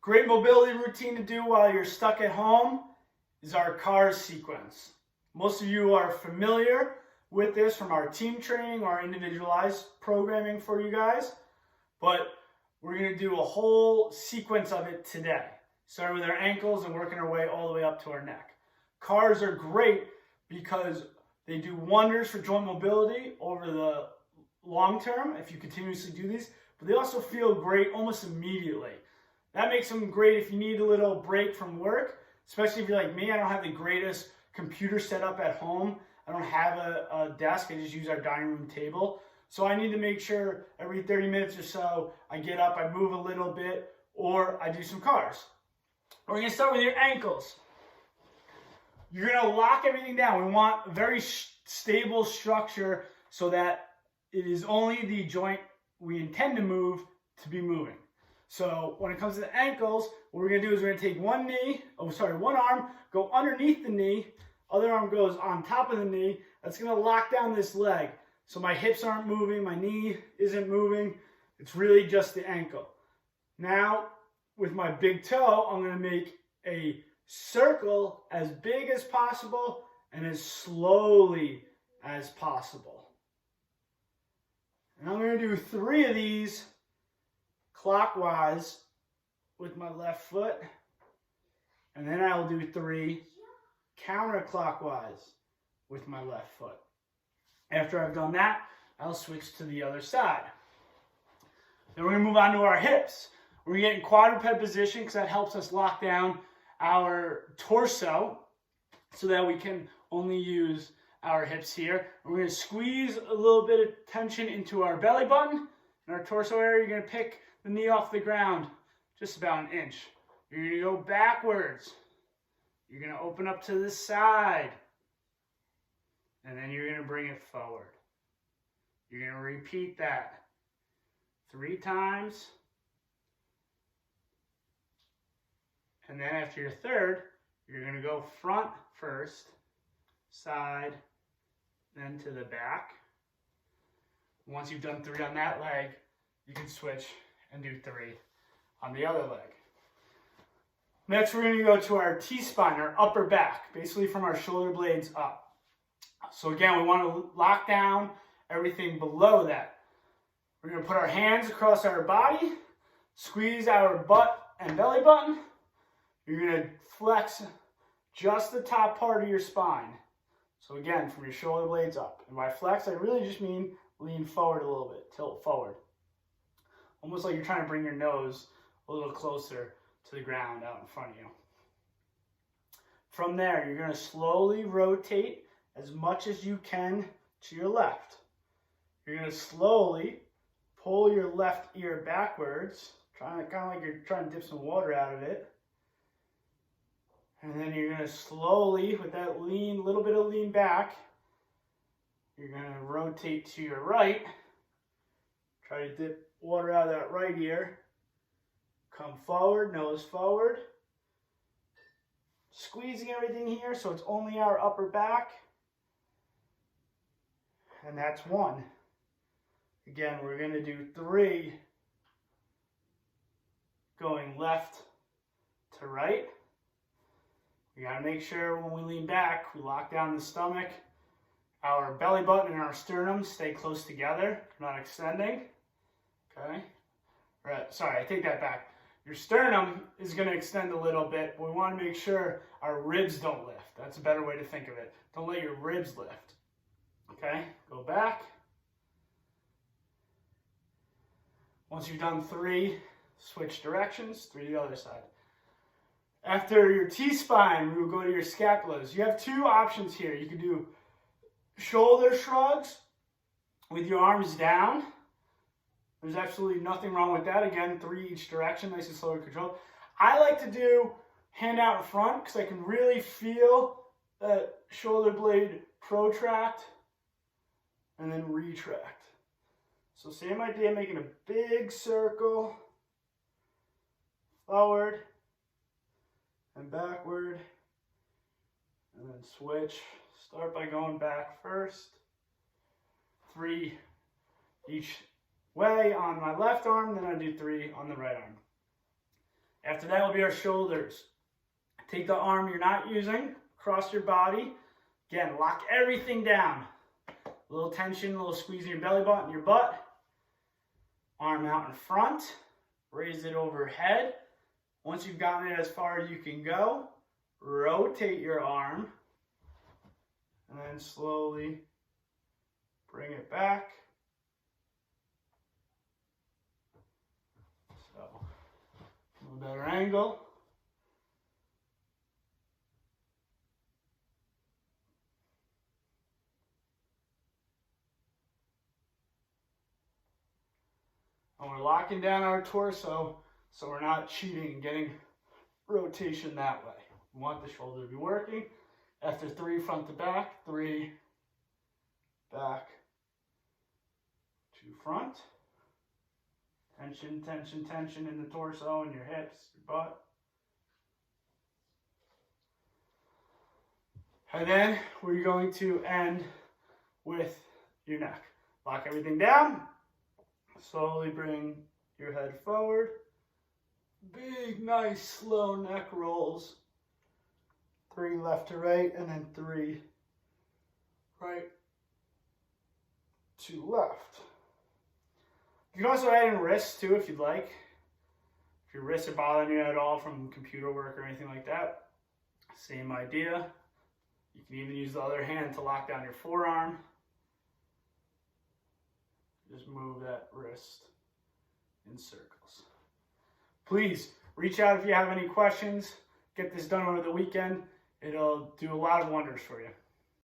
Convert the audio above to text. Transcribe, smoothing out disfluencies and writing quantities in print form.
Great mobility routine to do while you're stuck at home is our CARS sequence. Most of you are familiar with this from our team training or individualized programming for you guys, but we're going to do a whole sequence of it today, starting with our ankles and working our way all the way up to our neck. CARS are great because they do wonders for joint mobility over the long term if you continuously do these, but they also feel great almost immediately. That makes them great if you need a little break from work, especially if you're like me. I don't have the greatest computer set up at home. I don't have a desk. I just use our dining room table. So I need to make sure every 30 minutes or so I get up, I move a little bit, or I do some CARS. We're going to start with your ankles. You're going to lock everything down. We want a very stable structure so that it is only the joint we intend to move to be moving. So when it comes to the ankles, what we're going to do is we're going to take one arm, go underneath the knee, other arm goes on top of the knee. That's going to lock down this leg. So my hips aren't moving, my knee isn't moving. It's really just the ankle. Now, with my big toe, I'm going to make a circle as big as possible and as slowly as possible. And I'm going to do 3 of these clockwise with my left foot, and then I'll do 3 counterclockwise with my left foot. After I've done that, I'll switch to the other side. Then we're going to move on to our hips. We're going to get in quadruped position because that helps us lock down our torso so that we can only use our hips here. We're going to squeeze a little bit of tension into our belly button and our torso area. You're going to pick the knee off the ground just about 1 inch. You're going to go backwards. You're going to open up to the side. And then you're going to bring it forward. You're going to repeat that 3 times. And then after your third, you're going to go front first, side, then to the back. Once you've done 3 on that leg, you can switch and do 3 on the other leg. Next, we're going to go to our T-spine, our upper back, basically from our shoulder blades up. So again, we want to lock down everything below that. We're going to put our hands across our body, squeeze our butt and belly button. You're going to flex just the top part of your spine. So again, from your shoulder blades up. And by flex, I really just mean lean forward a little bit, tilt forward. Almost like you're trying to bring your nose a little closer to the ground out in front of you. From there, you're going to slowly rotate as much as you can to your left. You're going to slowly pull your left ear backwards, kind of like you're trying to dip some water out of it. And then you're going to slowly, with that little bit of lean back, you're going to rotate to your right. Try to dip water out of that right ear. Come forward, nose forward. Squeezing everything here so it's only our upper back. And that's 1. Again, we're going to do 3 going left to right. We got to make sure when we lean back, we lock down the stomach. Our belly button and our sternum stay close together, not extending. Okay? Right, sorry, I take that back. Your sternum is going to extend a little bit, but we want to make sure our ribs don't lift. That's a better way to think of it. Don't let your ribs lift. Okay? Go back. Once you've done 3, switch directions, 3 to the other side. After your T-spine, we will go to your scapulas. You have 2 options here. You can do shoulder shrugs with your arms down. There's absolutely nothing wrong with that. Again, 3 each direction, nice and slow and controlled. I like to do hand out in front because I can really feel that shoulder blade protract and then retract. So same idea, making a big circle, forward and backward, and then switch. Start by going back first. 3 each way on my left arm, then I do 3 on the right arm. After that will be our shoulders. Take the arm you're not using, across your body. Again, lock everything down. A little tension, a little squeeze in your belly button, your butt. Arm out in front. Raise it overhead. Once you've gotten it as far as you can go, rotate your arm. And then slowly bring it back. So, a little better angle. And we're locking down our torso so we're not cheating and getting rotation that way. We want the shoulder to be working. After 3, front to back, 3, back to front. Tension, tension, tension in the torso and your hips, your butt. And then we're going to end with your neck. Lock everything down. Slowly bring your head forward. Big, nice, slow neck rolls. 3 left to right, and then 3 right to left. You can also add in wrists too if you'd like. If your wrists are bothering you at all from computer work or anything like that, same idea. You can even use the other hand to lock down your forearm. Just move that wrist in circles. Please reach out if you have any questions. Get this done over the weekend. It'll do a lot of wonders for you.